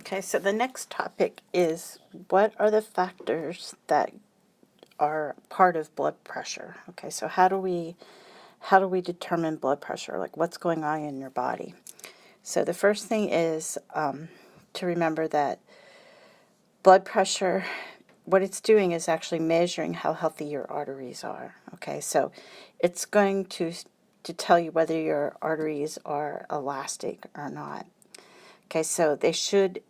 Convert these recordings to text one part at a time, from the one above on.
Okay, so the next topic is what are the factors that are part of blood pressure? Okay, so how do we determine blood pressure? Like what's going on in your body? So the first thing is to remember that blood pressure, what it's doing is actually measuring how healthy your arteries are. Okay, so it's going to tell you whether your arteries are elastic or not. Okay, so they should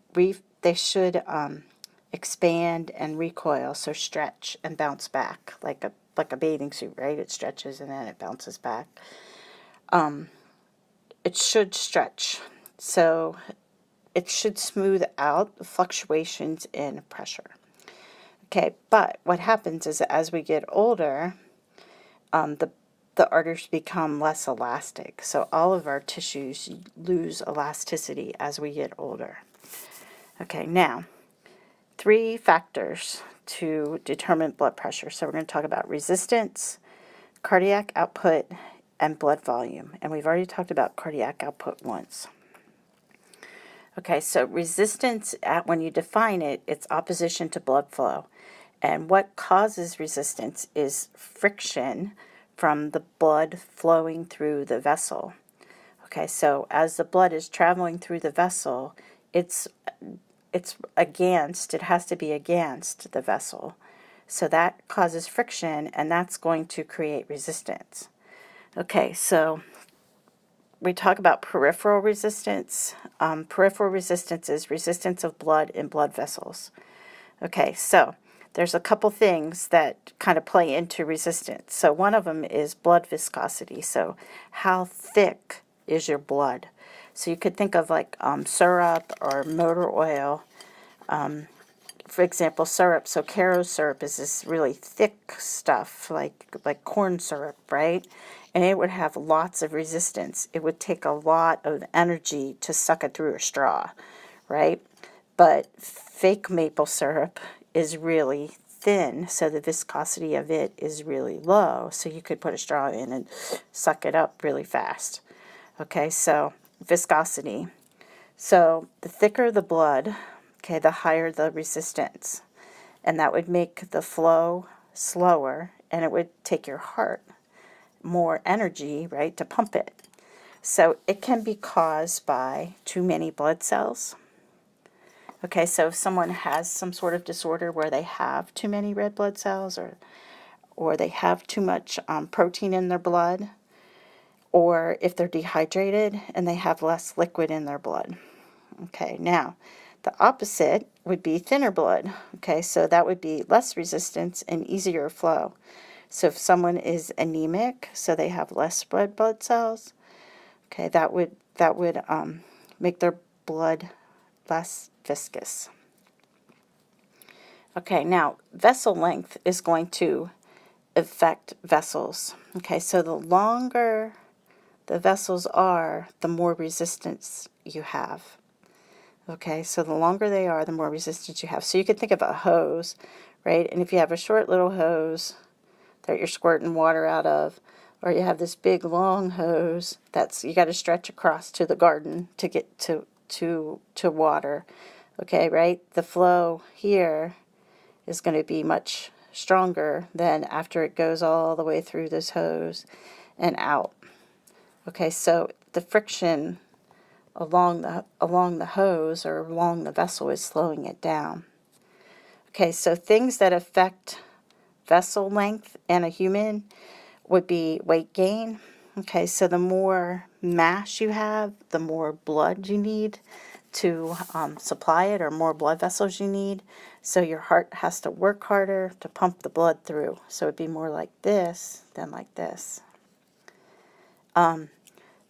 expand and recoil, so stretch and bounce back like a bathing suit, right? It stretches and then it bounces back. It should stretch, so it should smooth out the fluctuations in pressure. Okay, but what happens is that as we get older, the arteries become less elastic. So all of our tissues lose elasticity as we get older. Okay, now, 3 factors to determine blood pressure. So we're going to talk about resistance, cardiac output, and blood volume. And we've already talked about cardiac output once. Okay, so resistance, when you define it, it's opposition to blood flow. And what causes resistance is friction from the blood flowing through the vessel. Okay, so as the blood is traveling through the vessel, it has to be against the vessel. So that causes friction, and that's going to create resistance. Okay, so we talk about peripheral resistance. Peripheral resistance is resistance of blood in blood vessels. Okay, so there's a couple things that kind of play into resistance. So one of them is blood viscosity. So how thick is your blood? So you could think of like syrup or motor oil. For example, syrup. So Caro syrup is this really thick stuff, like corn syrup, right? And it would have lots of resistance. It would take a lot of energy to suck it through a straw, right? But fake maple syrup is really thin, so the viscosity of it is really low. So you could put a straw in and suck it up really fast. Okay, so viscosity. So the thicker the blood, okay, the higher the resistance. And that would make the flow slower, and it would take your heart more energy, right, to pump it. So it can be caused by too many blood cells. Okay, so if someone has some sort of disorder where they have too many red blood cells, or they have too much protein in their blood, or if they're dehydrated and they have less liquid in their blood. Okay, now the opposite would be thinner blood. Okay, so that would be less resistance and easier flow. So if someone is anemic, so they have less red blood cells, okay, that would make their blood less viscous. Okay, now vessel length is going to affect vessels. Okay, so the longer the vessels are, the more resistance you have. Okay, so the longer they are, the more resistance you have. So you could think of a hose, right? And if you have a short little hose that you're squirting water out of, or you have this big long hose you got to stretch across to the garden to get to water. Okay, right? The flow here is going to be much stronger than after it goes all the way through this hose and out. Okay, so the friction along the hose or along the vessel is slowing it down. Okay, so things that affect vessel length in a human would be weight gain. Okay, so the more mass you have, the more blood you need to supply it, or more blood vessels you need. So your heart has to work harder to pump the blood through. So it'd be more like this than like this.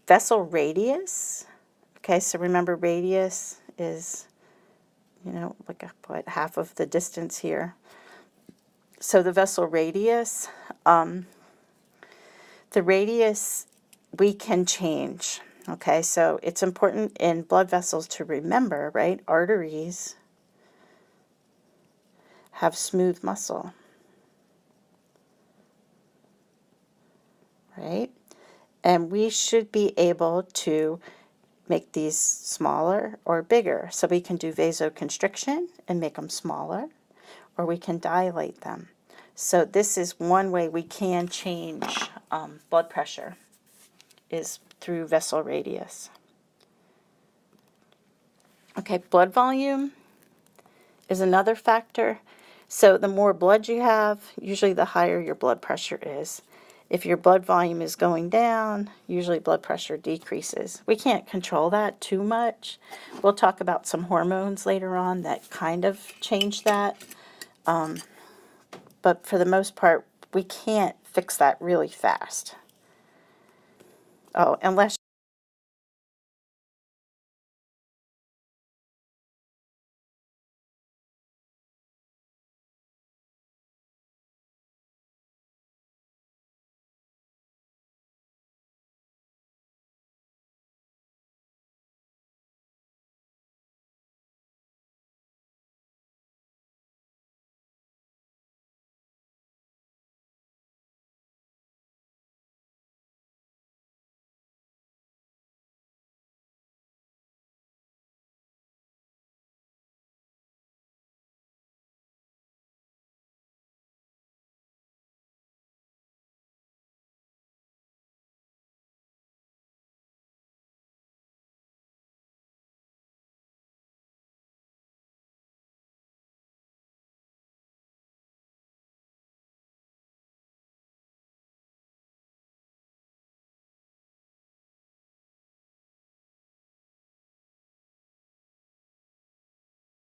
Vessel radius. Okay, so remember radius is, like half of the distance here. So the vessel radius, the radius we can change. Okay, so it's important in blood vessels to remember, right? Arteries have smooth muscle, right? And we should be able to make these smaller or bigger. So we can do vasoconstriction and make them smaller, or we can dilate them. So this is one way we can change blood pressure, is through vessel radius. Okay, blood volume is another factor. So the more blood you have, usually the higher your blood pressure is. If your blood volume is going down, usually blood pressure decreases. We can't control that too much. We'll talk about some hormones later on that kind of change that. But for the most part, we can't fix that really fast. Oh, unless